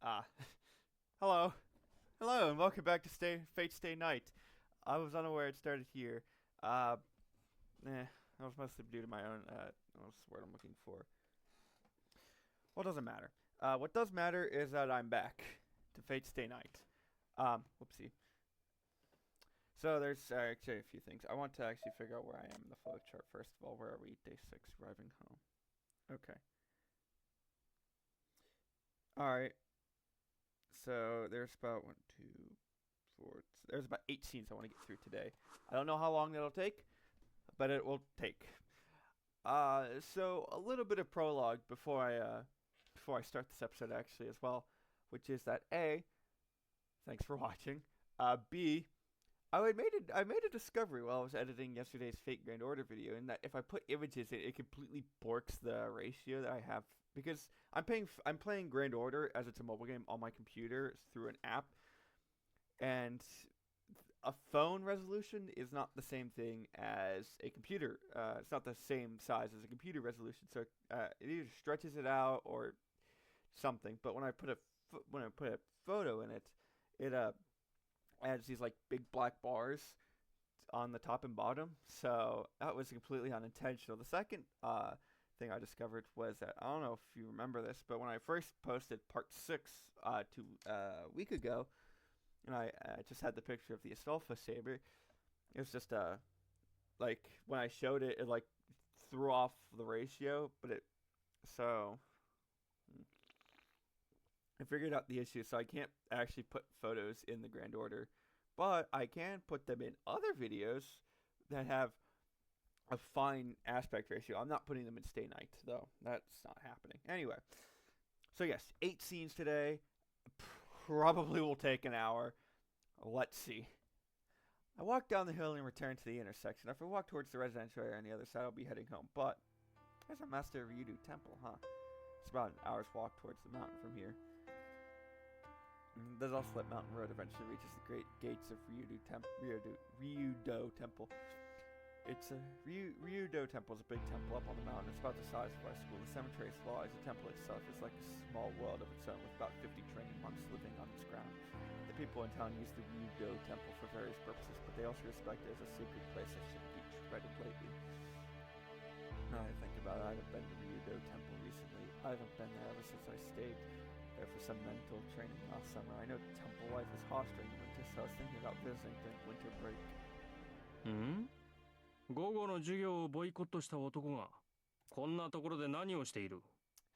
Ah, hello, hello, and welcome back to Fate Stay Night. I was unaware it started here. Uh, that was mostly due to my own. What's the word I'm looking for? Well, it doesn't matter. What does matter is that I'm back to Fate Stay Night. Whoopsie. So there's actually a few things. I want to actually figure out where I am in the flow chart first of all. Where are we? Day 6, arriving home. Okay. All right. So there's about one, two, four. There's about 8 scenes I want to get through today. I don't know how long that'll take, but it will take. So a little bit of prologue before I start this episode actually as well, which is that A, thanks for watching. B, I made a discovery while I was editing yesterday's Fate Grand Order video, in that if I put images in, it completely borks the ratio that I have because I'm playing Grand Order as it's a mobile game on my computer through an app, and a phone resolution is not the same thing as a computer. It's not the same size as a computer resolution, so it either stretches it out or something. But when I put a photo in it, it adds these like big black bars on the top and bottom. So that was completely unintentional. The second thing I discovered was that I don't know if you remember this, but when I first posted part 6 a week ago, and I just had the picture of the Astolfo saber. It was just like when I showed it, it like threw off the ratio, but it so I figured out the issue. So I can't actually put photos in the Grand Order, but I can put them in other videos that have a fine aspect ratio. I'm not putting them in Stay Night though. That's not happening. Anyway, so yes, 8 scenes today. Probably will take an hour. Let's see. I walk down the hill and return to the intersection. If I walk towards the residential area on the other side, I'll be heading home. But there's a Master Ryudou Temple, huh? It's about an hour's walk towards the mountain from here. There's also that mountain road eventually reaches the great gates of Ryudou Temple. It's a Ryudou Temple is a big temple up on the mountain. It's about the size of our school. The cemetery is large. The temple itself is like a small world of its own, with about 50 training monks living on its ground. The people in town use the Ryudou Temple for various purposes, but they also respect it as a sacred place that shouldn't be treaded lightly. Now I think about it, I haven't been to Ryudou Temple recently. I haven't been there ever since I stayed there for some mental training last summer. I know temple life is harsh during the winter, so I was thinking about visiting during winter break. 午後の授業をボイコットした男がこんなところで何をしている？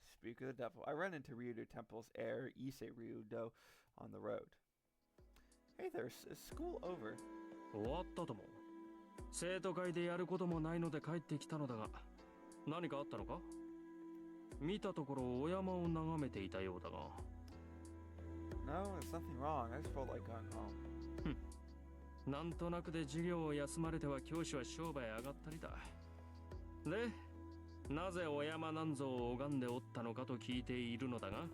Speak of the devil, I ran into Ryudou Temple's heir, Issei Ryudou, on the road. Hey there, is school over? 終わったとも。生徒会でやることもないので帰ってきたのだが、何かあったのか？見たところお山を眺めていたようだが。No, there's nothing wrong. I just felt like going home. なんとなくで授業を休まれては教師は商売上がったりだ。で、なぜお山なんぞを拝んでおったのかと聞いているのだが。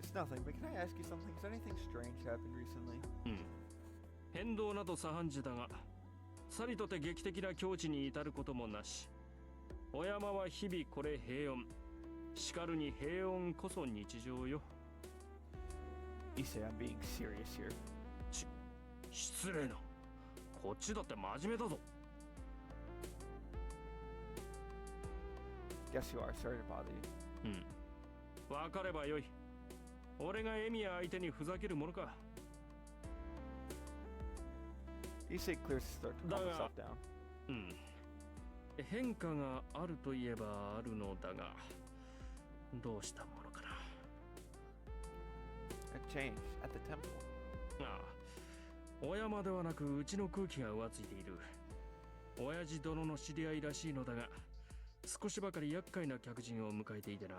It's nothing, but can I ask you something? Has anything strange happened recently? 変動など左半時だが、さりとて劇的な境地に至ることもなし。お山は日々これ平穏。しかるに平穏こそ日常よ。Issei, I'm being serious here. 失礼な。こっちだって真面目だぞ。Guess you are. Sorry to bother you. わかればよい。俺がエミヤ相手にふざけるものか。Issei clears his throat to calm himself down. 変化があるといえばあるのだが、どうしたものかな。A change at the temple. ああ、お山ではなくうちの空気が浮ついている。親父殿の知り合いらしいのだが、少しばかり厄介な客人を迎えていてな。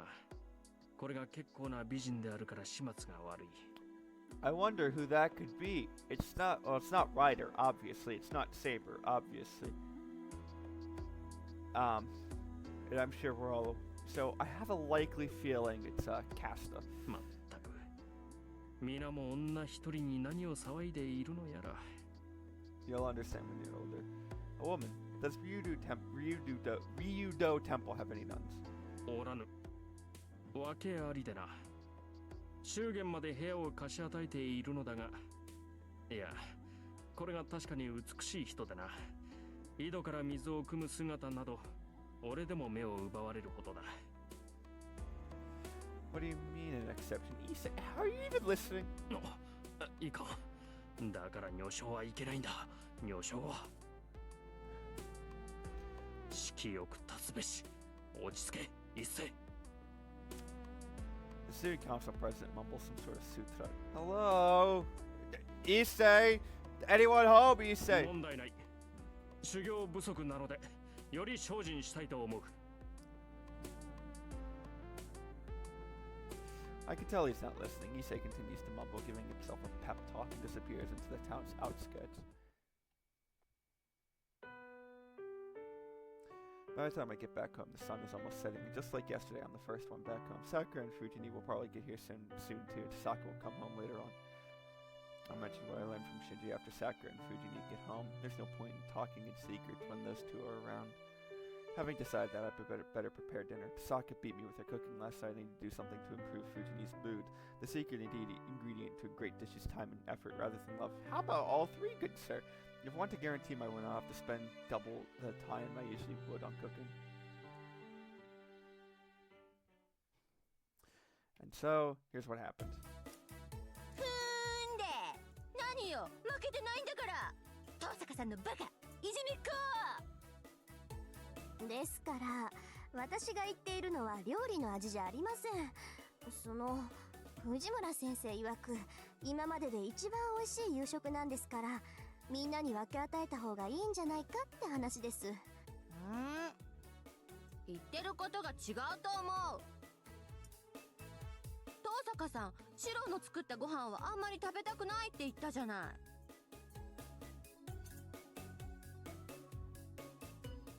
これが結構な美人であるから始末が悪い。I wonder who that could be. It's not Ryder, obviously. It's not Saber, obviously. And I'm sure we're all... So I have a likely feeling it's Casta. まったく。皆も女一人に何を騒いでいるのやら。You'll understand when you're older. A woman. Does Ryudou Temple have any nuns? おらぬ。訳ありでな。祝言まで部屋を貸し与えているのだが、いや、これが確かに美しい人でな。井戸から水を汲む姿など、俺でも目を奪われるほどだ。What do you mean an exception? Issei, how are you even listening? いいか。だから女性はいけないんだ。女性は。色よく立つべし。落ち着け、一斉。The city council president mumbles some sort of sutra. Hello? Issei? Anyone home, Issei? 問題ない。修行不足なので、より精進したいと思う。I can tell he's not listening. Issei continues to mumble, giving himself a pep talk, and disappears into the town's outskirts. By the time I get back home, the sun is almost setting, and just like yesterday on the first one back home, Sakura and Fujini will probably get here soon too. Tasaka will come home later on. I'll mention what I learned from Shinji after Sakura and Fujini get home. There's no point in talking in secret when those two are around. Having decided that, I better prepare dinner. Tasaka beat me with her cooking last night. I need to do something to improve Fujini's mood. The secret ingredient to a great dish is time and effort rather than love. How about all three, good sir? If I want to guarantee my win, I'll have to spend double the time I usually would on cooking. And so, here's what happened. 何よ、負けてないんだから。遠坂さんのバカ、いじめっ子。ですから、私が言っているのは料理の味じゃありません。藤村先生曰く、今までで一番美味しい夕食なんですから、みんなに分け与えた方がいいんじゃないかって話です。言ってることが違うと思う。遠坂さん、シロの作ったご飯はあんまり食べたくないって言ったじゃない。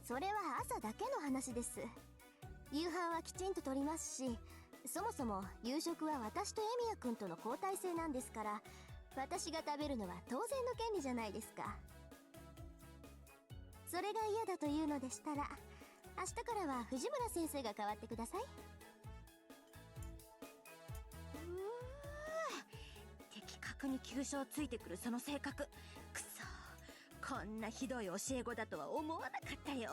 それは朝だけの話です。夕飯はきちんと取りますし、そもそも夕食は私とエミヤくんとの交代制なんですから、私が食べるのは当然の権利じゃないですか。それが嫌だというのでしたら、明日からは藤村先生が代わってください。的確に急所をついてくるその性格、くそ、こんなひどい教え子だとは思わなかったよ。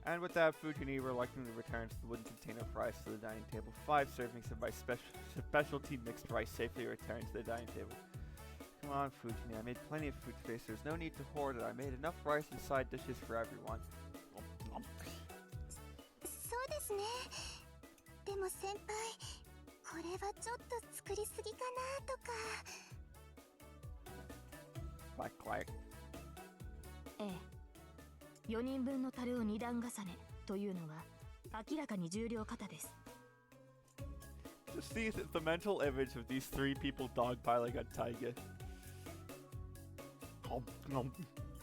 And with that, Fujini reluctantly returns the wooden container of rice to the dining table. 5 servings of my specialty mixed rice safely return to the dining table. Come on, Fujini, I made plenty of food space. There's no need to hoard it. I made enough rice and side dishes for everyone. そうですね。でも先輩、これはちょっと作りすぎかなとか。Quack, quack. ええ。4人分の樽を2段重ねというのは明らかに重量過多です。Just the mental image of these 3 people dogpiling on Taiga.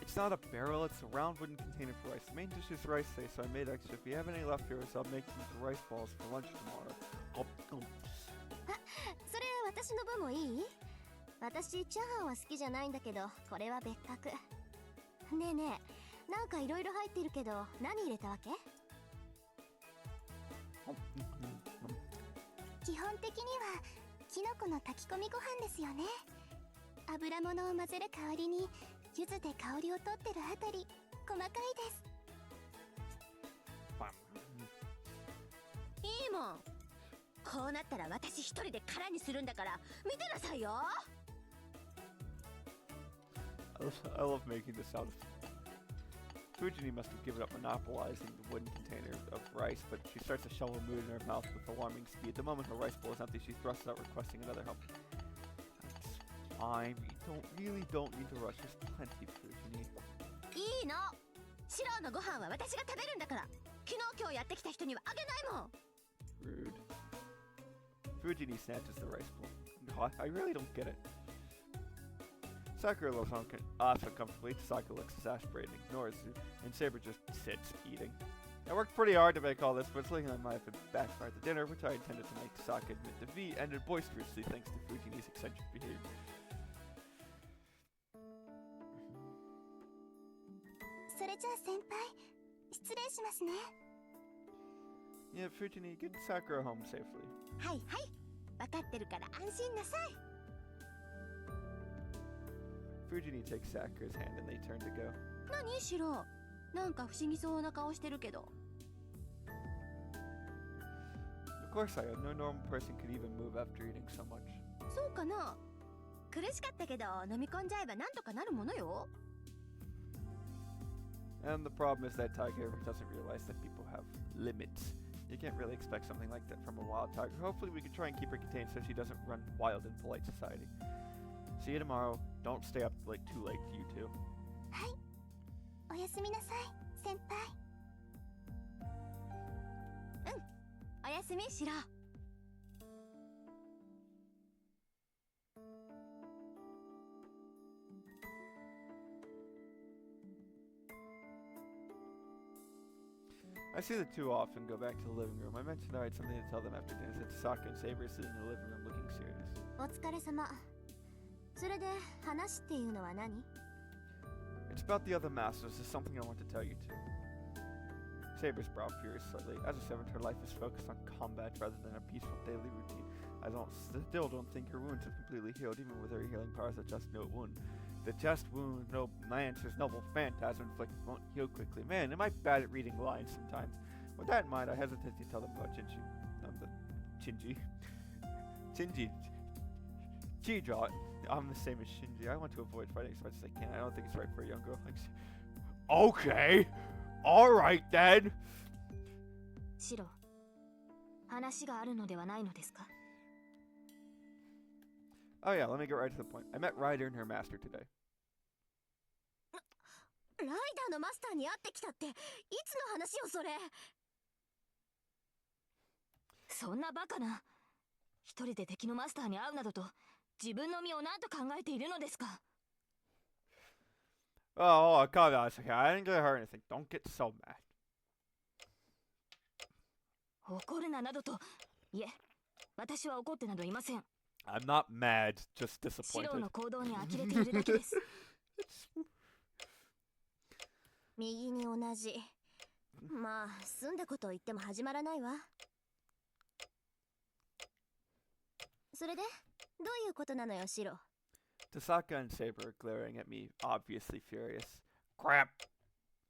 It's not a barrel, it's a round wooden container for rice. The main dish is rice today, so I made extra. If you have any leftovers, I'll make them into rice balls for lunch tomorrow. それ私の分もいい？私チャーハンは好きじゃないんだけど、これは別格。ねえねえ、なんかいろいろ入ってるけど、何入れたわけ？基本的にはキノコの炊き込みご飯ですよね。油物を混ぜる代わりに柚子で香りを取ってるあたり、細かいです。いいもん。こうなったら私一人で空にするんだから見てなさいよ。I love making this sound. Fujini must have given up monopolizing the wooden container of rice, but she starts to shovel mood in her mouth with alarming speed. The moment her rice bowl is empty, she thrusts out, requesting another help. That's fine. You don't need to rush. There's plenty, Fujini. いいの。シロのご飯は私が食べるんだから。昨日今日やってきた人にはあげないもん。Rude. Fujini snatches the rice bowl. No, I really don't get it. Sakura looks off uncomfortably. Tasaka looks exasperated and ignores it, and Saber just sits, eating. I worked pretty hard to make all this, but it's looking like I might have backfired the dinner, which I intended to make Tasaka admit defeat, ended boisterously thanks to Fujini's eccentric behavior. それじゃあ先輩、失失礼しますね。 Yeah, Fujini, get Sakura home safely. はいはい、分かってるから安心なさい。 Fujini takes Sakura's hand and they turn to go. 何シロー、なんか不思議そうな顔してるけど。 Of course I am. No normal person could even move after eating so much. そうかな。苦しかったけど飲み込んじゃえばなんとかなるものよ。 And the problem is that Tiger doesn't realize that people have limits. You can't really expect something like that from a wild tiger. Hopefully we can try and keep her contained so she doesn't run wild in polite society. See you tomorrow. Don't stay up like too late, you two. はい、おやすみなさい先輩。うん、おやすみシロー。 I see the two off and go back to the living room. I mentioned I had something to tell them after dinner. Said Saka and Saber sitting in the living room looking serious. お疲れ様。それで話っていうのは何？ It's about the other masters. There's something I want to tell you too. Saber's brow furious slightly. As a servant, her life is focused on combat rather than a peaceful daily routine. I still don't think her wounds have completely healed, even with her healing powers. The just no wound. The just wound, no answers, noble phantasm inflicted won't heal quickly. Man, am I bad at reading lines sometimes. With that in mind, I hesitate to tell them about Shinji. Shinji. Chijo. I'm the same as Shinji. I want to avoid fighting as much as I can. I don't think it's right for a young girl. Okay. Alright then. シロ、話があるのではないのですか？ Oh yeah, let me get right to the point. I met Ryder and her master today. ライダーのマスターに会ってきたっていつの話よそれ。そんなバカな。一人で敵のマスターに会うなどと自分の身を何と考えているのですか？ Oh, calm down. It's okay. I didn't get hurt or anything. Don't get so mad. 怒るななどと。いえ、私は怒ってなどいません。 I'm not mad, just シロ disappointed. の行動に呆れているだけです。右に同じ。まあ済んだことを言っても始まらないわ。それでどういうことなのよシロ。 Tasaka and Saber are glaring at me, obviously furious. Crap!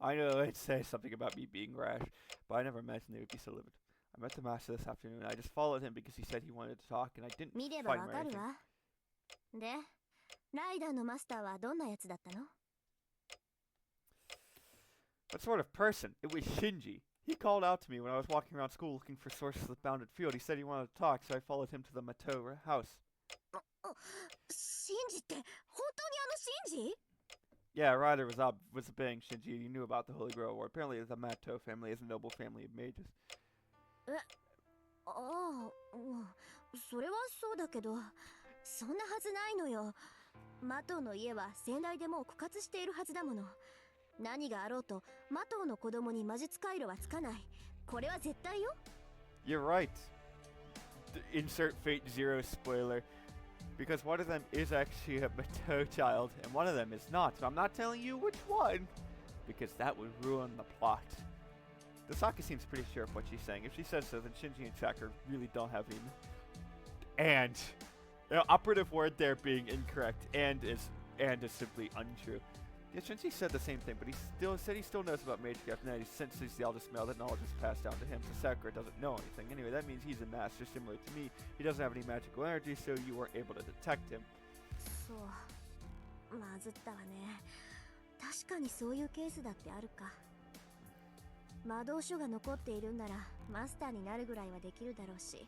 I know they'd say something about me being rash, but I never imagined they would be so livid. I met the master this afternoon. I just followed him because he said he wanted to talk, and I didn't 見れば fight わ him or かる anything. わ。で、ライダーのマスターはどんなやつだったの？ What sort of person? It was Shinji. He called out to me when I was walking around school looking for sources of the bounded field. He said he wanted to talk, so I followed him to the Matou house. シンジって本当にシンジ？ Yeah, Ryder was obeying Shinji. He knew about the Holy Grail War. Apparently, the Matou family is a noble family of mages. ああ、それはそうだけど、そんなはずないのよ。マトウの家は先代でもう枯渇しているはずだもの。何があろうとマトウの子供に魔術回路はつかない。これは絶対よ。 You're right. Insert Fate Zero spoiler. Because one of them is actually a Matou child, and one of them is not. But I'm not telling you which one, because that would ruin the plot. Tasaka seems pretty sure of what she's saying. If she says so, then Shinji and Sakura really don't have any. And operative word there being incorrect, and is simply untrue. Yeah, Shinji said the same thing, but he still knows about Magecraft, and that since he's the eldest male, that knowledge is passed down to him. So Sakura doesn't know anything. Anyway, that means he's a master similar to me. He doesn't have any magical energy, so you weren't able to detect him. そう、まずったわね。確かにそういうケースだってあるか。魔導書が残っているんならマスターになるぐらいはできるだろうし。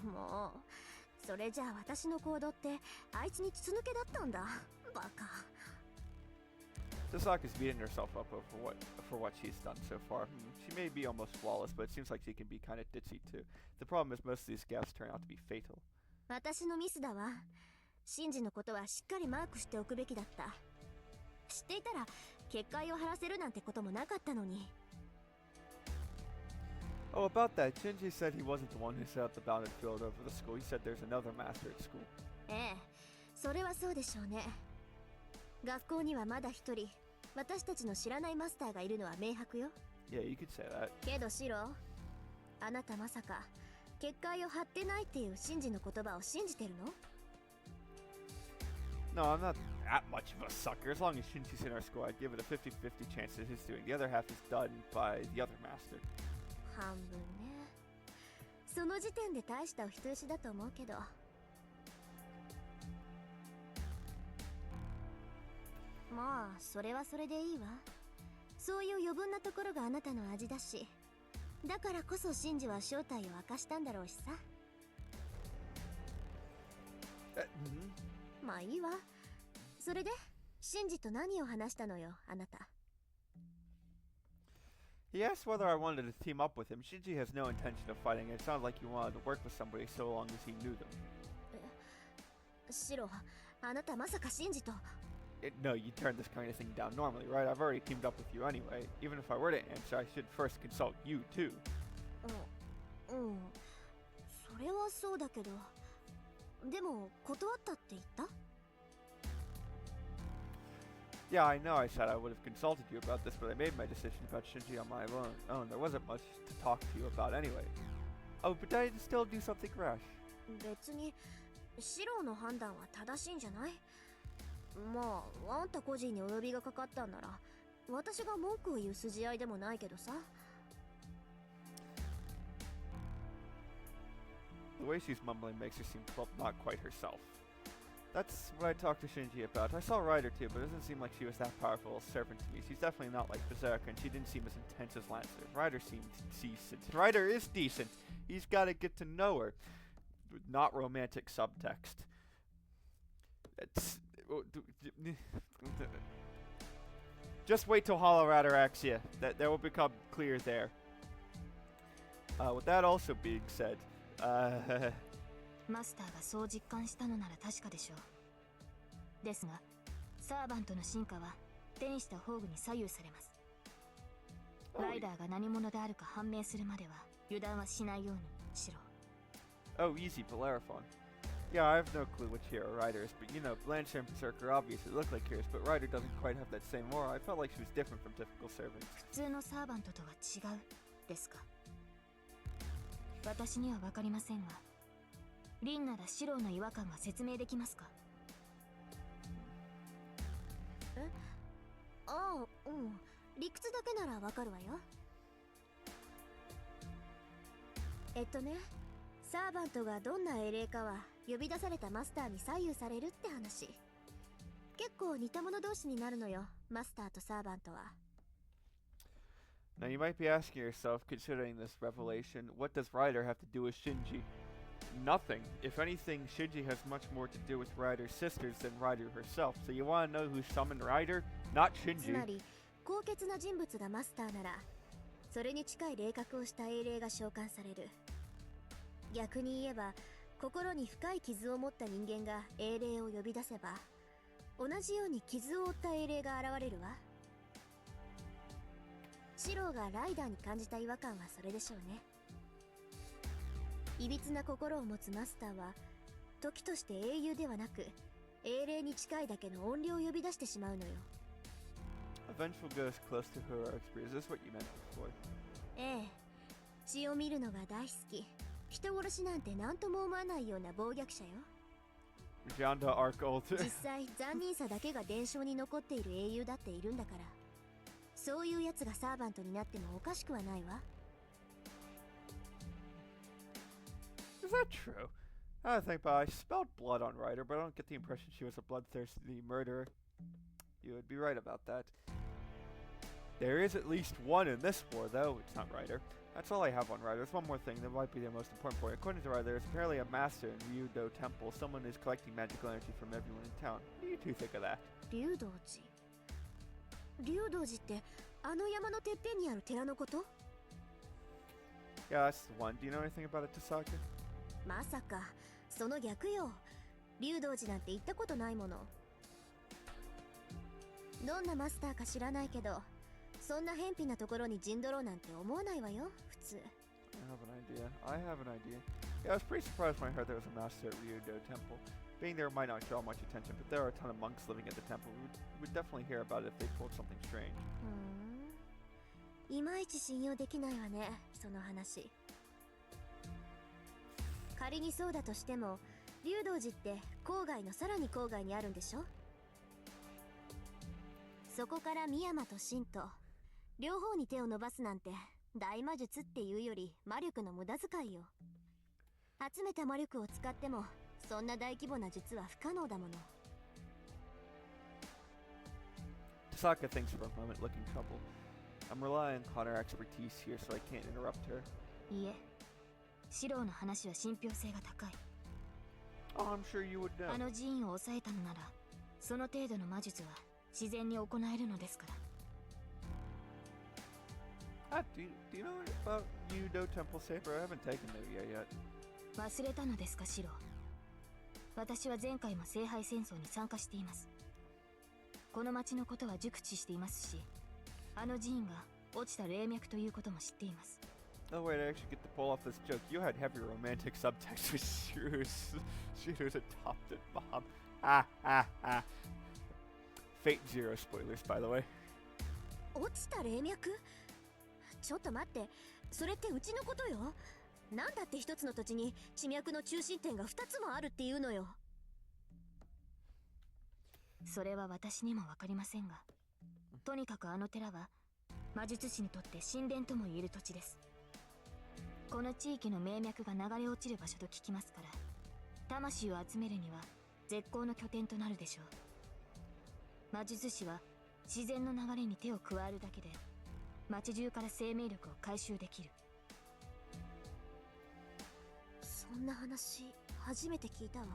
もうそれじゃあ私の行動ってあいつに筒抜けだったんだ。バカ。 Tasaka's beating herself up for what she's done so far. She may be almost flawless, but it seems like she can be kind of ditzy too. The problem is most of these gaffes turn out to be fatal. 私のミスだわ。シンジのことはしっかりマークしておくべきだった。知っていたら結界を張らせるなんてこともなかったのに。 Oh, about that, Shinji said he wasn't the one who set up the bounded field over the school. He said there's another master at school. ええ、それはそうでしょうね。学校にはまだ一人私たちの知らないマスターがいるのは明白よ。 Yeah, you could say that. けどシロ、あなたまさか結界を張ってないっていうシンジの言葉を信じてるの？ No, I'm not that much of a sucker. As long as Shinji's in our school, I'd give it a 50-50 chance that he's doing. The other half is done by the other master. 半分ね。その時点で大したお人よしだと思うけど。まあそれはそれでいいわ。そういう余分なところがあなたの味だし、だからこそシンジは正体を明かしたんだろうしさ。まあいいわ。それでシンジと何を話したのよ、あなた。He asked whether I wanted to team up with him. Shinji has no intention of fighting. It sounded like he wanted to work with somebody so long as he knew them. シロ、あなたまさかシンジと。No, you turn this kind of thing down normally, right? I've already teamed up with you anyway. Even if I were to answer, I should first consult you, too. それはそうだけど。でも、断ったって言った？ Yeah, I know I said I would have consulted you about this, but I made my decision about Shinji on my own. There wasn't much to talk to you about anyway. Oh, but did I still do something rash? 別に、シロの判断は正しいんじゃない？まあ、あんた個人にお呼びがかかったんなら、私が文句を言う筋合いでもないけどさ。The way she's mumbling makes her seem, well, not quite herself. That's what I talked to Shinji about. I saw Ryder too, but it doesn't seem like she was that powerful a servant to me. She's definitely not like Berserker, and she didn't seem as intense as Lancer. Ryder seemed decent. Ryder is decent. He's got to get to know her. Not romantic subtext. It's... Just wait till Hollow Rider acts you. That will become clear there. With that also being said, マスターがそう実感したのなら確かでしょう。ですが、サーバントの進化は天使と宝具に左右されます。ライダーが何者であるか判明するまでは油断はしないようにしろ。Oh, easy, Bellerophon. Yeah, I have no clue which hero Ryder is, but you know, Lancer and Berserker obviously look like heroes, but Ryder doesn't quite have that same aura. I felt like she was different from typical servants. 普通のサーバントとは違うですか。私には分かりませんが、リンならシローの違和感が説明できますか？ああ、理屈だけならわかるわよ。サーバントがどんな英霊かは呼び出されたマスターに左右されるって話。結構似た者同士になるのよ、マスターとサーバントは。Now you might be asking yourself, considering this revelation, what does Ryder have to do with Shinji? Nothing. If anything, Shinji has much more to do with Ryder's sisters than Ryder herself. So you want to know who summoned Ryder? Not つ Shinji. まり、高潔な人物がマスターなら、それに近い霊覚をした英霊が召喚される。逆に言えば、心に深い傷を持った人間が英霊を呼び出せば、同じように傷を負った英霊が現れるわ。シローがライダーに感じた違和感はそれでしょうね。いびつな心を持つマスターは、時として英雄ではなく、英霊に近いだけの怨霊を呼び出してしまうのよ。A vengeful ghost close to heroic spirit. Is this what you meant before? ええ、血を見るのが大好き。人殺しなんて何とも思わないような暴虐者よ。Janda Arc Ult. 実際残忍さだけが伝承に残っている英雄だっているんだから、そういうやつがサーバントになってもおかしくはないわ。Is that true? I think I spelled blood on Ryder, but I don't get the impression she was a bloodthirsty murderer. You would be right about that. There is at least one in this war, though. It's not Ryder. That's all I have on Ryder. There's one more thing that might be the most important point. According to Ryder, there's apparently a master in Ryudou Temple. Someone is collecting magical energy from everyone in town. What do you two think of that? 竜道寺。竜道寺ってあの山のてっぺんにある寺のこと？ Yeah, that's the one. Do you know anything about it, Tasaka? まさかその逆よ。竜道寺なんて行ったことないもの。どんなマスターか知らないけど、そんな偏僻なところに陣取ろうなんて思わないわよ、普通。I have an idea. Yeah, I was pretty surprised when I heard there was a master at Ryudou Temple. Being there might not draw much attention, but there are a ton of monks living at the temple. We would definitely hear about it if they pulled something strange. いまいち信用できないわね、その話。仮にそうだとしても、龍道寺って郊外のさらに郊外にあるんでしょ。そこから深山と神と両方に手を伸ばすなんて大魔術っていうより魔力の無駄遣いよ。集めた魔力を使ってもそんな大規模な術は不可能だもの。Tasaka thinks for a moment, looking troubled. I'm relying on her expertise here, so I can't interrupt her. いえ、シローの話は信憑性が高い。Oh, I'm sure you would know. あの寺院を抑えたのなら、その程度の魔術は自然に行えるのですから。Do you know about Ryudou Temple Saber? I haven't taken there yet. 忘れたのですか、シロー。私は前回も聖杯戦争に参加しています。この町のことは熟知していますし、あの寺院が落ちた霊脈ということも知っています。Oh wait, I actually get to pull off this joke. You had heavy romantic subtext with Shirou's adopted mom. Fate Zero spoilers, by the way. 落ちた霊脈？ちょっと待って、それってうちのことよ。なんだって一つの土地に地脈の中心点が2つもあるっていうのよ。それは私にもわかりませんが、とにかくあの寺は魔術師にとって神殿とも言える土地です。この地域の命脈が流れ落ちる場所と聞きますから、魂を集めるには絶好の拠点となるでしょう。魔術師は自然の流れに手を加えるだけで町中から生命力を回収できる。そんな話初めて聞いたわ。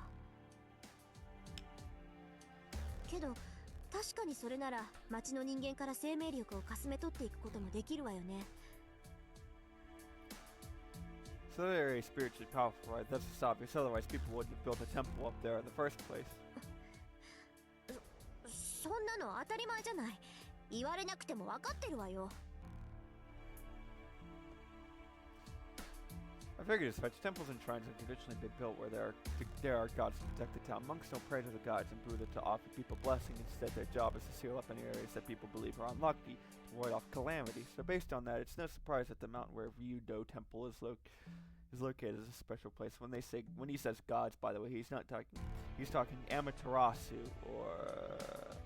けど確かにそれなら町の人間から生命力をかすめ取っていくこともできるわよね。So that area is spiritually powerful, right? That's just obvious. Otherwise, people wouldn't have built a temple up there in the first place. そんなの当たり前じゃない。言われなくても分かってるわよ。I figured as much. Temples and shrines have traditionally been built where there are gods to protect the town. Monks don't pray to the gods and Buddha to offer people blessing. Instead, their job is to seal up any areas that people believe are unlucky, to ward off calamity. So based on that, it's no surprise that the mountain where Ryudou Temple is located is a special place. When he says gods, by the way, he's talking Amaterasu or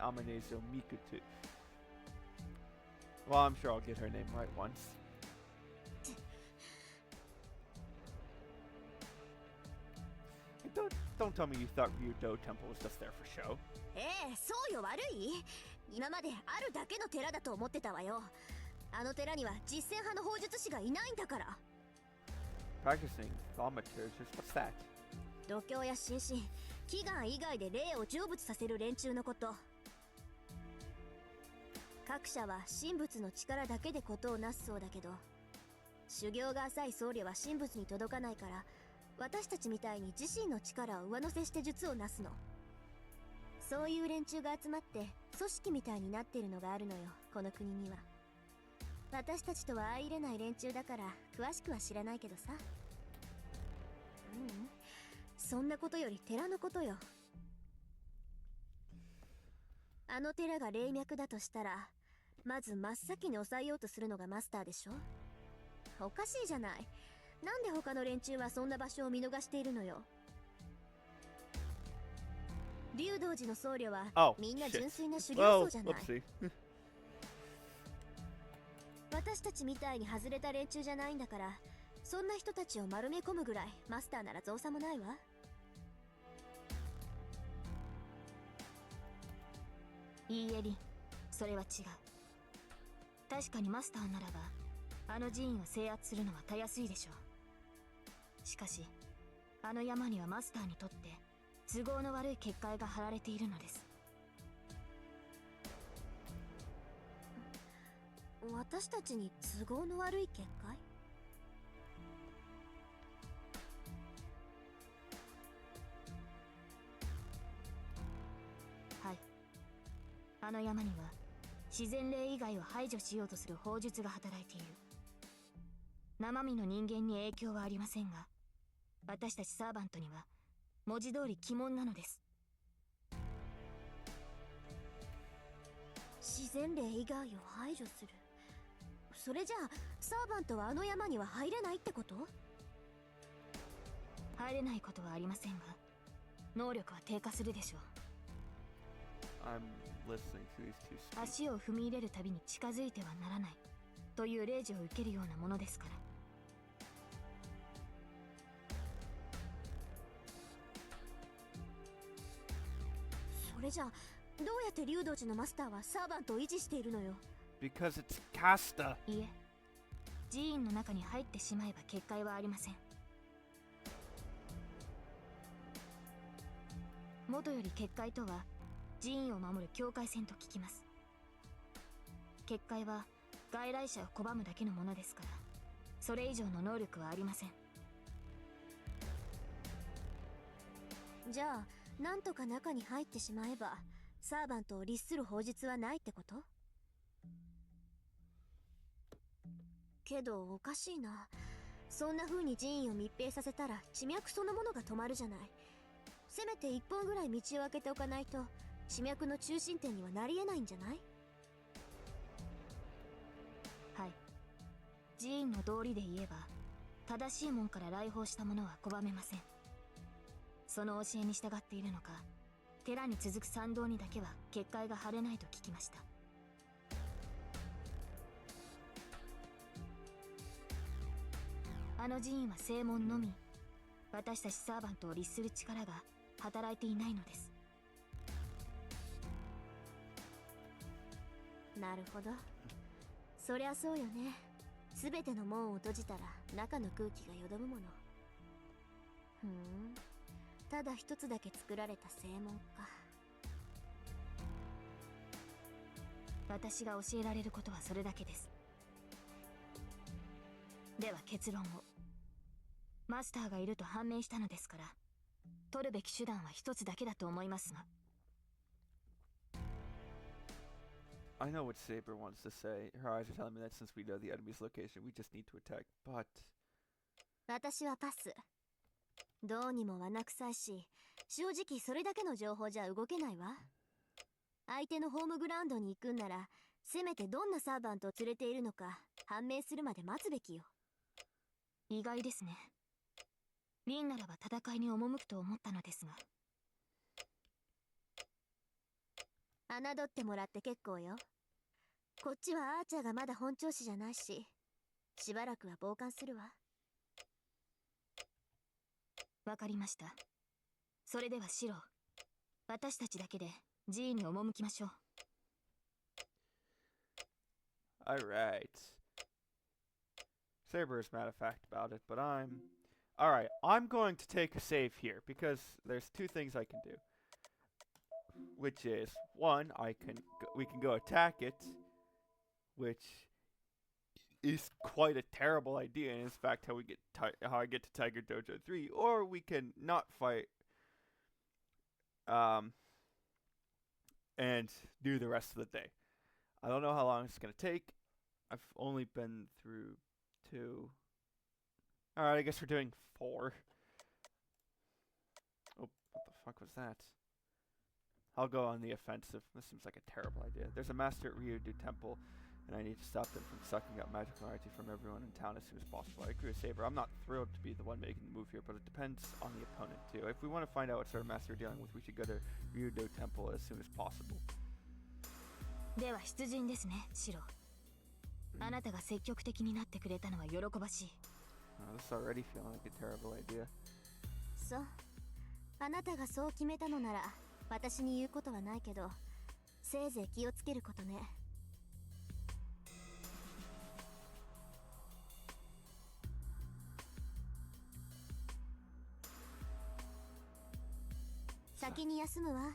Amanezu Mikutu. Well, I'm sure I'll get her name right once. Don't tell me you thought Ryudou Temple was just there for show. そうよ、悪い。今まであるだけの寺だと思ってたわよ。あの寺には実践派の砲術師がいないんだから。Practicing thaumaturges, what's that? 度胸や心身、祈願以外で霊を成仏させる連中のこと。各社は神仏の力だけでことをなすそうだけど、修行が浅い僧侶は神仏に届かないから、私たちみたいに自身の力を上乗せして術をなすの。そういう連中が集まって組織みたいになってるのがあるのよ、この国には。私たちとは相入れない連中だから詳しくは知らないけどさ。そんなことより寺のことよ。あの寺が霊脈だとしたら、まず真っ先に抑えようとするのがマスターでしょ。おかしいじゃない。なんで他の連中はそんな場所を見逃しているのよ。龍道寺の僧侶はみんな純粋な修行僧じゃない。私たちみたいに外れた連中じゃないんだから、そんな人たちを丸め込むぐらいマスターなら造作もないわ。いいえ、リン、それは違う。確かにマスターならばあの寺院を制圧するのはたやすいでしょう。しかしあの山にはマスターにとって都合の悪い結界が張られているのです。私たちに都合の悪い結界？はい。あの山には自然霊以外を排除しようとする法術が働いている。生身の人間に影響はありませんが、私たちサーバントには文字通り鬼門なのです。自然霊以外を排除する。それじゃあサーバントはあの山には入れないってこと？入れないことはありませんが、能力は低下するでしょう。I'm listening to these two speak. 足を踏み入れるたびに近づいてはならないという令状を受けるようなものですから。それじゃあどうやって竜道寺のマスターはサーバントを維持しているのよ。 Because it's Casta. いえ、寺院の中に入ってしまえば結界はありません。元より結界とは寺院を守る境界線と聞きます。結界は外来者を拒むだけのものですから、それ以上の能力はありません。じゃあなんとか中に入ってしまえばサーバントを律する法術はないってこと？けどおかしいな。そんな風に寺院を密閉させたら地脈そのものが止まるじゃない。せめて一本ぐらい道を開けておかないと地脈の中心点にはなり得ないんじゃない？はい。寺院の道理で言えば、正しい門から来訪した者は拒めません。その教えに従っているのか、寺に続く参道にだけは結界が張れないと聞きました。あの寺院は正門のみ、私たちサーバントを律する力が働いていないのです。なるほど。そりゃそうよね。全ての門を閉じたら中の空気がよどむもの。ただ一つだけ作られた正門か。私が教えられることはそれだけです。では結論を。マスターがいると判明したのですから、取るべき手段は一つだけだと思いますが。I know what Saber wants to say. Her eyes are telling me that since we know the enemy's location, we just need to attack. But 私はパス。どうにも罠臭いし、正直それだけの情報じゃ動けないわ。相手のホームグラウンドに行くんなら、せめてどんなサーバントを連れているのか判明するまで待つべきよ。意外ですね。リンならば戦いに赴くと思ったのですが。侮ってもらって結構よ。こっちはアーチャーがまだ本調子じゃないし、しばらくは傍観するわ。わかりました。それではシロ、私たちだけで寺院に赴きましょう。alright. Saber is matter of fact about it, but alright, I'm going to take a save here because there's two things I can do. Which is, one, we can go attack it, which is quite a terrible idea, and in fact how I get to Tiger Dojo 3, or we can not fight and do the rest of the day. I don't know how long it's gonna take. I've only been through 2. Alright, I guess we're doing 4. Oh, what the fuck was that? I'll go on the offensive. This seems like a terrible idea. There's a master at Ryudou Temple, and I need to stop them from sucking up magical energy from everyone in town as soon as possible. I agree with Saber. I'm not thrilled to be the one making the move here, but it depends on the opponent too. If we want to find out what sort of master we're dealing with, we should go to Ryudou Temple as soon as possible. では出陣ですね、シロ。あなたが積極的になってくれたのは喜ばしい。This is already feeling like a terrible idea. そう。あなたがそう決めたのなら、私に言うことはないけど、せいぜい気をつけることね。先に休むわ。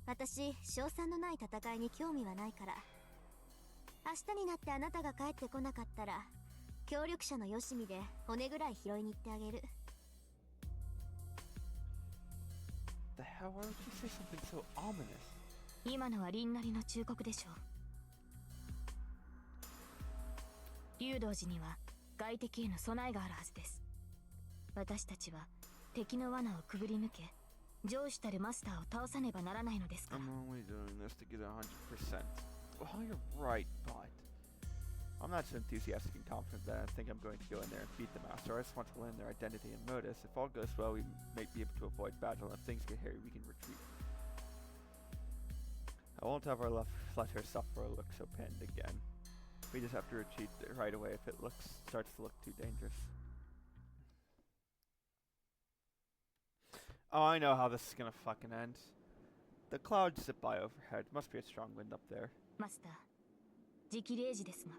私、勝算のない戦いに興味はないから。明日になってあなたが帰ってこなかったら、協力者のよしみで骨ぐらい拾いに行ってあげる。The hell? Why would you say something so ominous? 今のはリンなりの忠告でしょう。竜道寺には外敵への備えがあるはずです。私たちは敵の罠をくぐり抜け、上司たるマスターを倒さねばならないのですから。 I'm only doing this to get 100%. Well, you're right, but I'm not so enthusiastic and confident that I think I'm going to go in there and beat the master. I just want to learn their identity and modus. If all goes well, we may be able to avoid battle, and if things get hairy, we can retreat. I won't have our let her suffer or look so pinned again. We just have to retreat right away if it starts to look too dangerous. Oh, I know how this is gonna fucking end. The clouds zip by overhead. Must be a strong wind up there. マスター、時期0時ですが。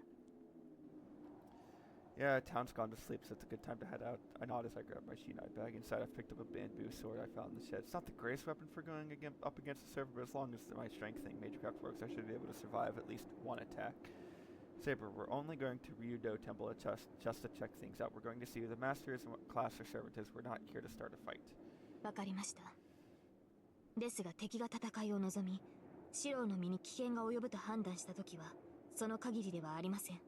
Yeah, town's gone to sleep, so it's a good time to head out. I nod as I grab my shinai bag. Inside, I've picked up a bamboo sword I found in the shed. It's not the greatest weapon for going up against the server, but as long as my strength thing, Magecraft works, I should be able to survive at least one attack. Saber, we're only going to Ryudou Temple just to check things out. We're going to see who the master is and what class or servant is. We're not here to start a fight. わかりました。ですが敵が戦いを望み、シロウの身に危険が及ぶと判断したときは、その限りではありません。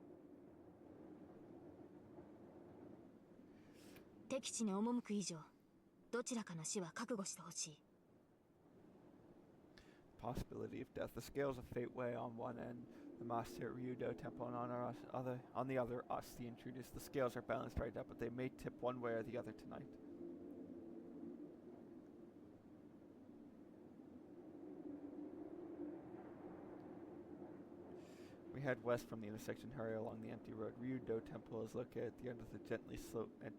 敵地に赴く以上、どちらかの死は覚悟してほしい。Possibility of death. The scales of fate weigh on one end, the master at Ryudou Temple, and on the other, us, the intruders. The scales are balanced right now, but they may tip one way or the other tonight. We head west from the intersection, hurry along the empty road. Ryudou Temple is located at the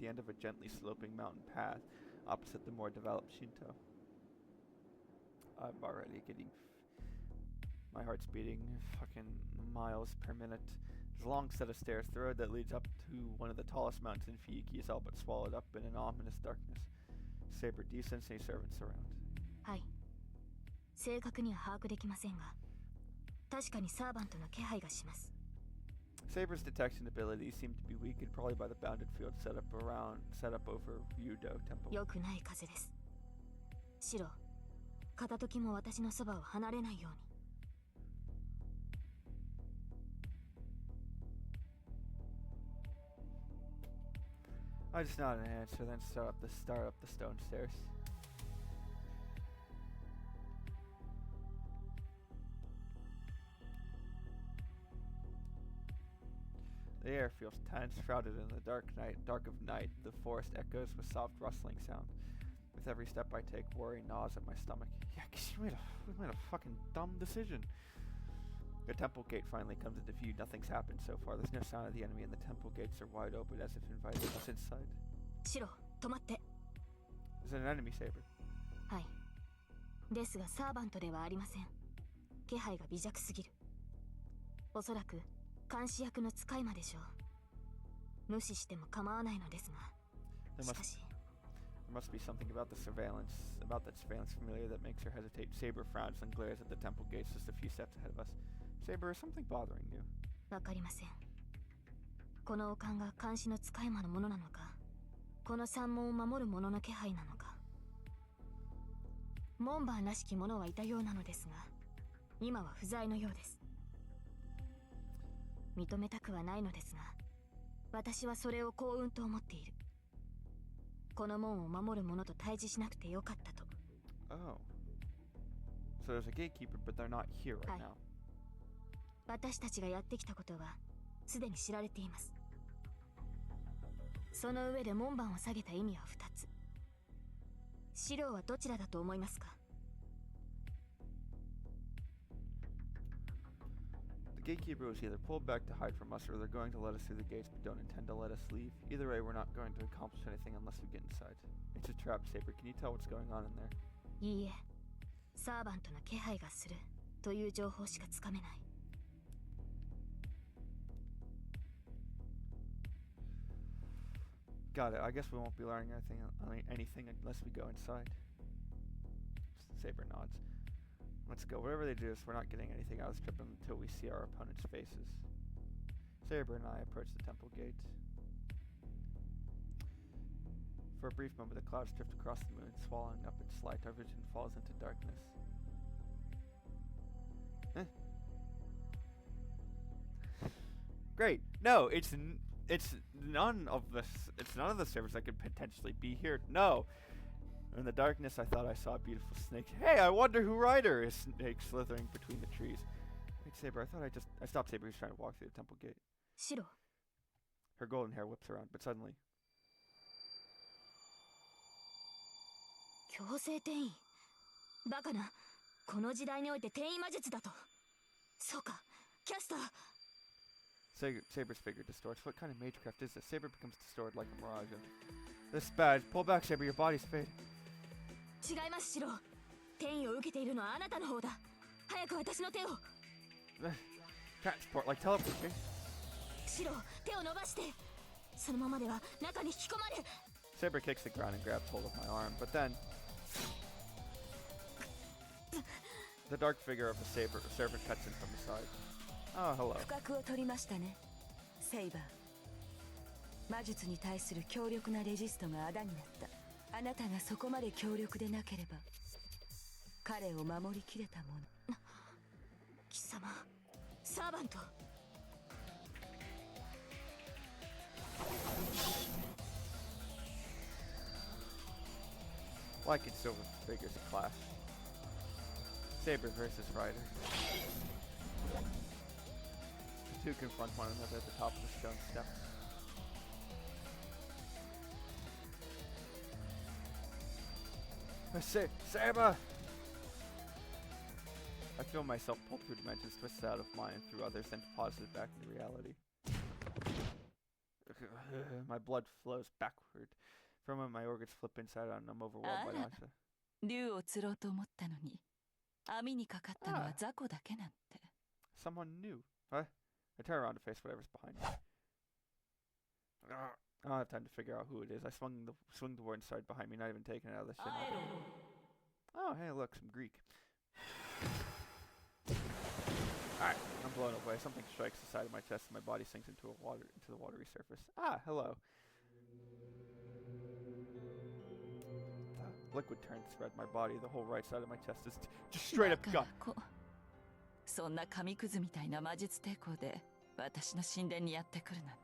end of a gently sloping mountain path, opposite the more developed Shinto. I'm already getting my heart's beating fucking miles per minute. There's a long set of stairs. The road that leads up to one of the tallest mountains in Fuyuki is all but swallowed up in an ominous darkness. Saber, do you sense any servants around? はい。正確には把握できませんが、確かにサーバントの気配がします。 Saber's detection abilities seem to be weakened probably by the bounded field set up over Ryudou Temple. 良くない風です。シロ、片時も私のそばを離れないように。 I just nod an answer, then start up the stone stairs. The air feels tense, shrouded in the dark of night. The forest echoes with soft rustling sound. With every step I take, worry gnaws at my stomach. Yeah, 'cause we made a fucking dumb decision. The temple gate finally comes into view. Nothing's happened so far. There's no sign of the enemy, and the temple gates are wide open as if inviting us inside. シロ、止まって。 Is it an enemy, Saber? はい。ですがサーバントではありません。気配が微弱すぎる。おそらく監視役の使い魔でしょう。無視しても構わないのですが。しかし。 There must be something about that surveillance familiar that makes her hesitate. Saber frowns and glares at the temple gates just a few steps ahead of us. Saber, is something bothering you? わかりません。この王冠が監視の使い魔のものなのか、この山門を守る者の気配なのか。門番らしき者はいたようなのですが、今は不在のようです。認めたくはないのですが、私はそれを幸運と思っている。この門を守る者と対峙しなくてよかったと。Oh. So there's a gatekeeper, but they're not here right now. 私たちがやってきたことはすでに知られています。その上で門番を下げた意味は2つ。シロウはどちらだと思いますか？ The gatekeeper was either pulled back to hide from us, or they're going to let us through the gates but don't intend to let us leave. Either way, we're not going to accomplish anything unless we get inside. It's a trap, Saber. Can you tell what's going on in there? いいえ、サーバントの気配がするという情報しかつかめない。Got it. I guess we won't be learning anything unless we go inside. Saber nods. Let's go. Whatever they do, we're not getting anything out of this trip until we see our opponent's faces. Saber and I approach the temple gate. For a brief moment, the clouds drift across the moon, swallowing up its light. Our vision falls into darkness. Great. No, it's none of the servers that could potentially be here. No, In the darkness, I thought I saw a beautiful snake. Hey, I wonder who Ryder is. Snake slithering between the trees. Wait, Saber, I stopped Saber. He was trying to walk through the temple gate. Shirou. Her golden hair whips around, but suddenly... 強制転移。バカな。この時代において転移魔術だと。そうか、キャスター。Saber's figure distorts. What kind of magecraft is this? Saber becomes distorted like a mirage. This is bad. Pull back, Saber. Your body's fading. 違います、シロ。転移を受けているのはあなたの方だ。早く私の手を。Transport like teleportation. シロ、手を伸ばして。そのままでは中に引き込まれ。Saber kicks the ground and grabs hold of my arm, but then the dark figure of the serpent cuts in from the side. Oh, hello. 不覚を取りましたね、セイバー。魔術に対する強力なレジストがあだになった。あなたがそこまで強力でなければ彼を守りきれたもの。貴様、サーバント。Like and silver figures a clash. Saber versus Ryder. The two confront one another at the top of the stone steps. Saber! I feel myself pulled through dimensions, twisted out of mine and through others, then deposited back into reality. My blood flows backward. For a moment, my organs flip inside out and I'm overwhelmed by nausea. 竜を釣ろうと思ったのに網にかかったのは雑魚だけなんて。Someone new. Huh? I turn around to face whatever's behind me. I don't have time to figure out who it is. I swung the warden sword behind me, not even taking it out of the shin. Oh, hey, look, some Greek. Alright, I'm blown away. Something strikes the side of my chest and my body sinks into the watery surface. Ah, hello. The liquid turns to spread my body. The whole right side of my chest is just straight up gone. そんな紙くずみたいな魔術抵抗で私の神殿にやってくるなんて。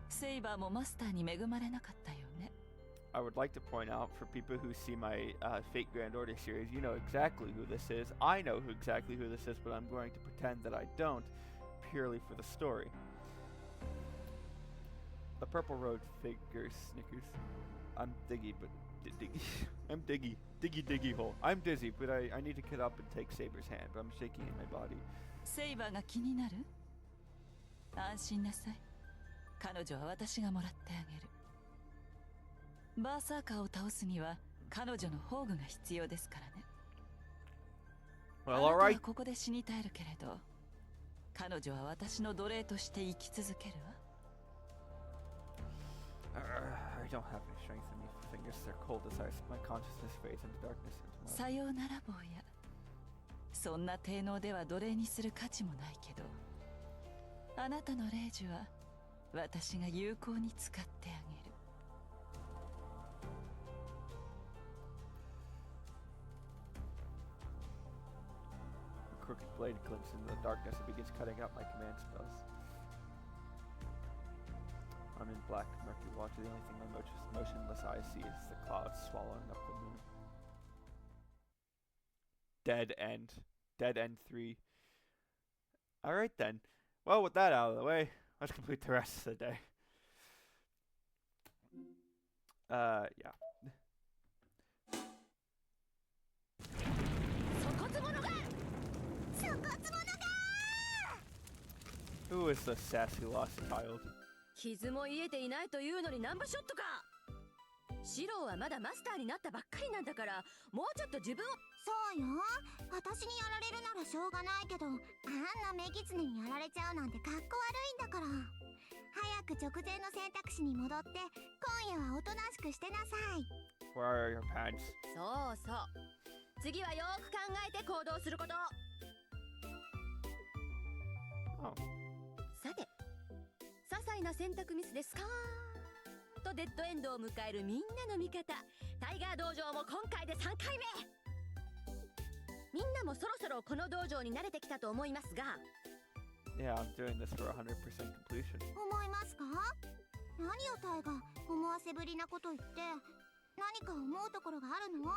セイバーもマスターに恵まれなかったよね。I would like to point out for people who see my Fate Grand Order series, you know exactly who this is. I know exactly who this is, but I'm going to pretend that I don't, purely for the story. The purple road figure snickers. I'm Diggy, but Diggy. I'm Diggy. Diggy hole. I'm dizzy, but I need to get up and take Saber's hand, but I'm shaking in my body. セイバーが気になる？安心なさい。彼女は私がもらってあげる。バーサーカーを倒すには彼女の宝具が必要ですからね。Well, あなた alright. はここで死に絶えるけれど、彼女は私の奴隷として生き続けるわ。I don't have any strength in me. Fingers are cold as ice. My consciousness fades into darkness into my... さようなら坊や。そんな低能では奴隷にする価値もないけど、あなたの霊樹は私が有効に使ってあげる。A crooked blade glints into the darkness and begins cutting out my command spells. I'm in black, murky water. The only thing my motionless eyes see is the clouds swallowing up the moon. Dead End. Dead End 3. Alright then. Well, with that out of the way, let's complete the rest of the day. Yeah. Who is the sassy lost child? 傷も癒えていないというのにナンバーショットか。シローはまだマスターになったばっかりなんだから、もうちょっと自分を。そうよ、私にやられるならしょうがないけど、あんなメギツネにやられちゃうなんてかっこ悪いんだから。早く直前の選択肢に戻って今夜はおとなしくしてなさい。 Where are your pants? そうそう、次はよーく考えて行動すること。 Oh. さて、些細な選択ミスですかとデッドエンドを迎えるみんなの味方タイガー道場も今回で3回目。みんなもそろそろこの道場に慣れてきたと思いますが、 Yeah, I'm doing this for 100% completion. 思いますか？何をタイが思わせぶりなこと言って。何か思うところがあるの？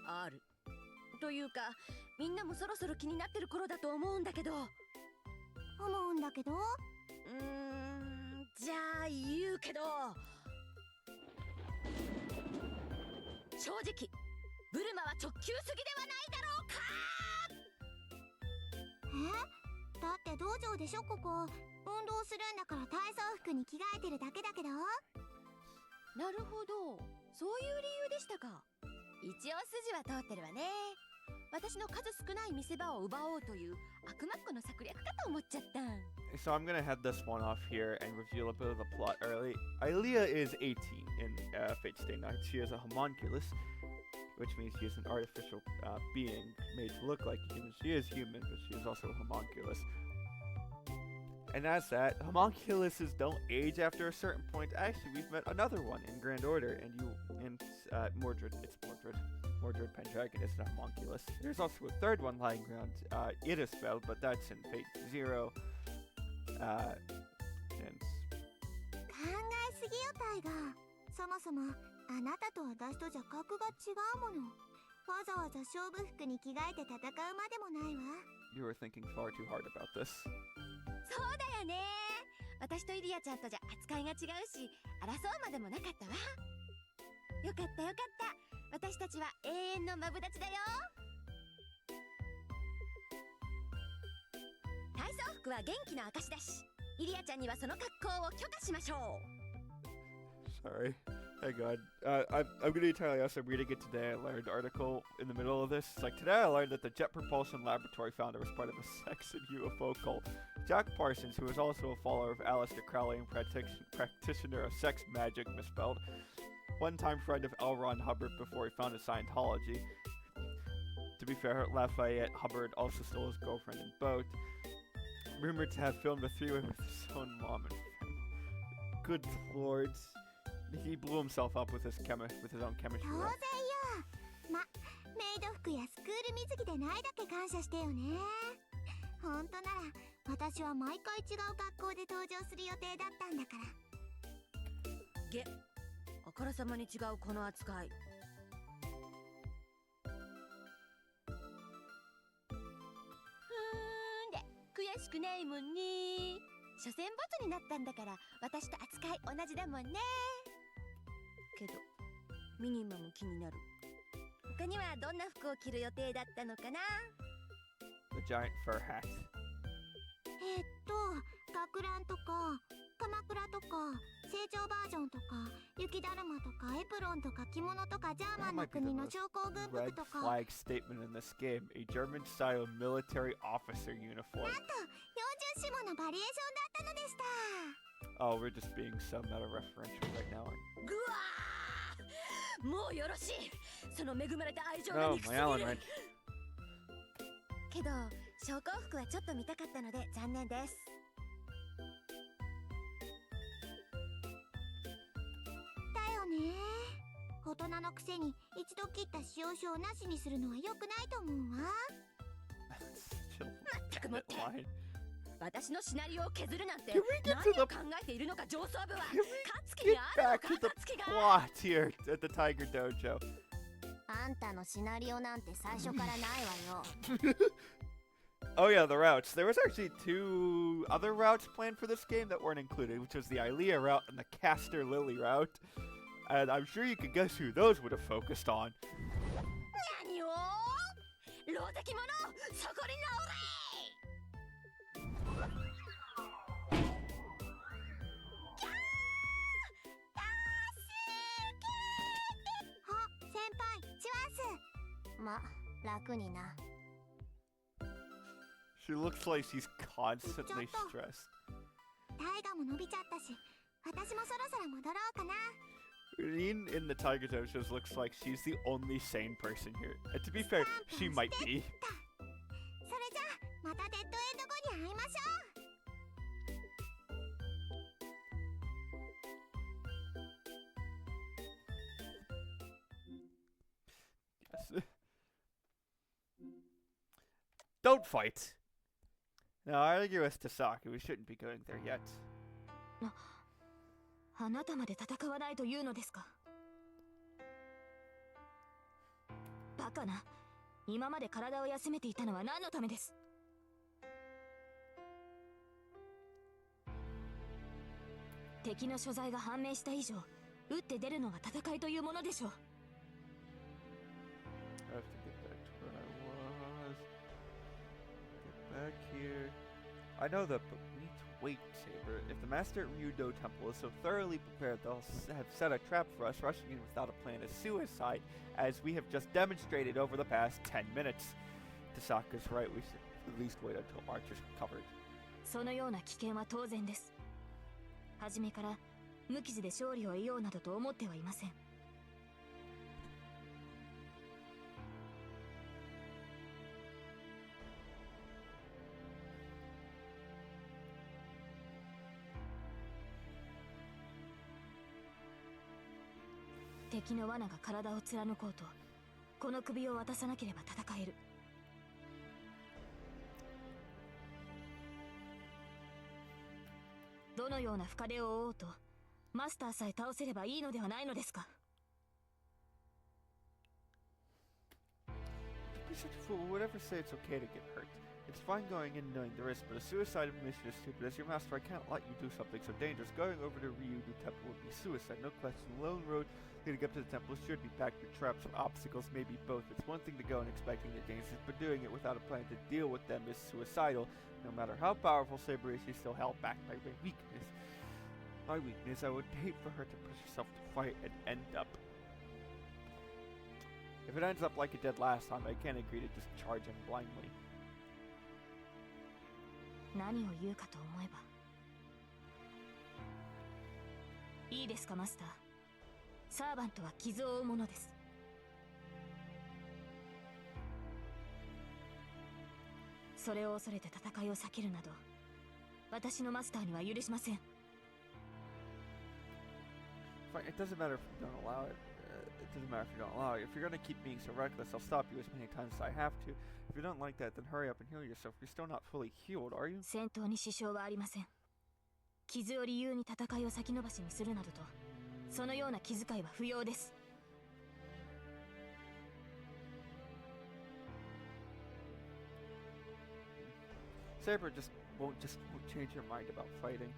ある。というか、みんなもそろそろ気になってる頃だと思うんだけど。思うんだけど。じゃあ言うけど、正直ブルマは直球すぎではないだろうか。だって道場でしょここ。運動するんだから体操服に着替えてるだけだけど。なるほど、そういう理由でしたか。一応筋は通ってるわね。私の数少ない見せ場を奪おうという悪魔っ子の策略かと思っちゃった。So I'm gonna head this one off here and reveal a bit of the plot early. Ailea is 18 in Fate Stay Night. She is a homunculus, which means she is an artificial being made to look like a human. She is human, but she is also a homunculus. And as that, homunculuses don't age after a certain point. Actually, we've met another one in Grand Order, and Mordred. It's Mordred. Mordred Pendragon is an homunculus. There's also a third one lying around. It is spelled, but that's in Fate Zero. And 考えすぎよタイガー。そもそもあなたと私とじゃ格が違うもの。わざわざ勝負服に着替えて戦うまでもないわ。 you were thinking far too hard about this. そうだよね。私とイリアちゃんとじゃ扱いが違うし、争うまでもなかったわ。よかったよかった。私たちは永遠のマブダチだよ。体操服は元気の証だし、イリアちゃんにはその格好を許可しましょう。 Sorry. Hang on. I'm gonna be entirely honest. I'm reading it today. I learned an article in the middle of this. It's like, today I learned that the Jet Propulsion Laboratory founder was part of a sex and UFO cult. Jack Parsons, who is also a follower of Aleister Crowley and practitioner of sex magic, misspelled, one-time friend of L. Ron Hubbard before he founded Scientology. To be fair, Lafayette Hubbard also stole his girlfriend and boat. Rumored to have filmed a three-way with his own mom and good lords. He blew himself up with his own chemistry 当然 lab. よ。メイド服やスクール水着でないだけ感謝してよね。本当なら私は毎回違う格好で登場する予定だったんだから。あからさまに違うこの扱い。で悔しくないもんね。所詮ボツになったんだから私と扱い同じだもんね。けどミニマム気になる。他にはどんな服を着る予定だったのかな。 The giant fur hat. 学ランとか鎌倉とか成長バージョンとか雪だるまとかエプロンとか着物とかジャーマンの国の将校軍 Red 服とか。 flag statement in this game. A German-style military officer uniform. なんと40種ものバリエーションだったのでした。 Oh, we're just being so meta-referential right now. ぐわー、もうよろしい。その恵まれた愛情が Oh, 憎す my ぎ Allen る。 wrench. けど将校服はちょっと見たかったので残念です。だよね。大人のくせに一度切った使用書をなしにするのは良くないと思うわ。全くもって Line. 私のシナリオを削るなんて Can we get 何 to を the- 考えているのか上層部は。 Can we 勝つ気 get があるの back か to the 勝つ気が。 plot here at the Tiger Dojo? あんたのシナリオなんて最初からないわよ。Oh yeah, the routes. There was actually two other routes planned for this game that weren't included, which was the Ailea route and the Castor Lily route. And I'm sure you can guess who those would have focused on. 何を老石者そこに直れ。あ、先輩、チワンス。ま、楽にな。 She looks like she's constantly stressed. タイガも伸びちゃったし、私もそろそろ戻ろうかな。Rin in the Tiger Dojo looks like she's the only sane person here. And to be fair, she might be. それじゃあ、またデッドエンド後に会いましょう。 Yes. Don't fight. No, I argue with Tasaki. We shouldn't be going there yet. あなたまで戦わないというのですか。バカな。今まで体を休めていたのは何のためです。敵の所在が判明した以上、打って出るのが戦いというものでしょう。I have to get back to where I was. Get back here. I know that, but we need to wait, Saber. If the master at Ryudou Temple is so thoroughly prepared, they'll have set a trap for us. Rushing in without a plan is suicide, as we have just demonstrated over the past 10 minutes. Tasaka's right. We should at least wait until Archer's recovered. そのような危険は当然です。初めから無傷で勝利を得ようなどと思ってはいません。敵の罠が体を貫こうと、この首を渡さなければ戦える。どのような深手を負おうと、マスターさえ倒せればいいのではないのですか。You're such a fool. Whatever say it's okay to get hurt. It's fine going in knowing the risk, but a suicide mission is stupid. As your master, I can't let you do something so dangerous. Going over to Ryudou Temple would be suicide, no question. The lone road leading up to the temple should be packed with traps and obstacles, maybe both. It's one thing to go and expecting the dangers, but doing it without a plan to deal with them is suicidal. No matter how powerful Saber is, she's still held back by my weakness. My weakness, I would hate for her to push herself to fight and end up. If it ends up like it did last time, I can't agree to just charge him blindly. 何を言うかと思えば。いいですかマスター。サーバントは傷を負うものです。それを恐れて戦いを避けるなど、私のマスターには許しません。Fine, it doesn't matter if you don't allow it. It doesn't matter if you don't allow it. If you're gonna keep being so reckless, I'll stop you as many times as I have to. If you don't like that, then hurry up and heal yourself. You're still not fully healed, are you? 戦闘に支障はありません。傷を理由に戦いを先延ばしにするなどと、そのような気遣いは不要です。Saber just won't change your mind about fighting.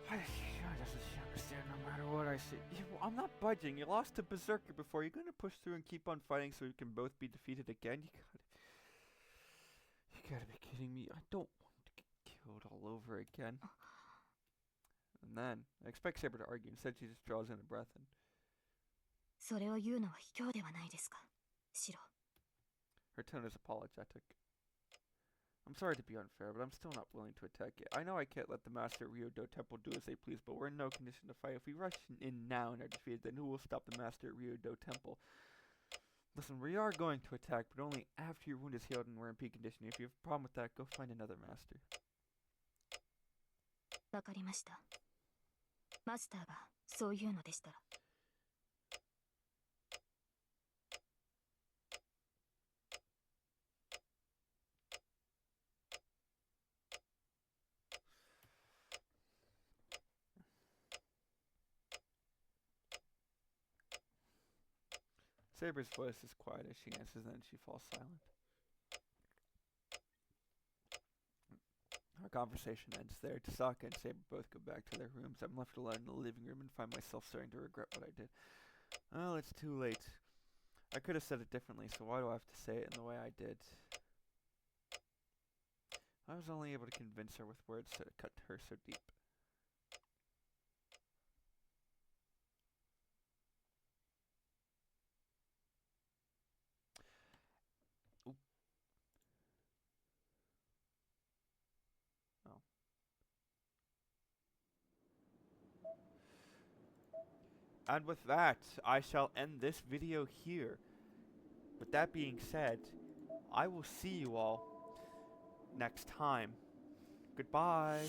Why doesn't she understand no matter what I say? I'm not budging. You lost to Berserker before. You're gonna push through and keep on fighting so you can both be defeated again? You gotta be kidding me. I don't want to get killed all over again. And then, I expect Saber to argue. Instead, she just draws in a breath and... それを言うのは卑怯ではないですか、シロ。Her tone is apologetic. I'm sorry to be unfair, but I'm still not willing to attack it. I know I can't let the master at Ryudou Temple do as they please, but we're in no condition to fight. If we rush in now and are defeated, then who will stop the master at Ryudou Temple? Listen, we are going to attack, but only after your wound is healed and we're in peak condition. If you have a problem with that, go find another master. わかりました。マスターがそういうのでしたら。Saber's voice is quiet as she answers, then she falls silent. Our conversation ends there. Tasaka and Saber both go back to their rooms. I'm left alone in the living room and find myself starting to regret what I did. Well, it's too late. I could have said it differently, so why do I have to say it in the way I did? I was only able to convince her with words that cut her so deep. And with that, I shall end this video here. With that being said, I will see you all next time. Goodbye.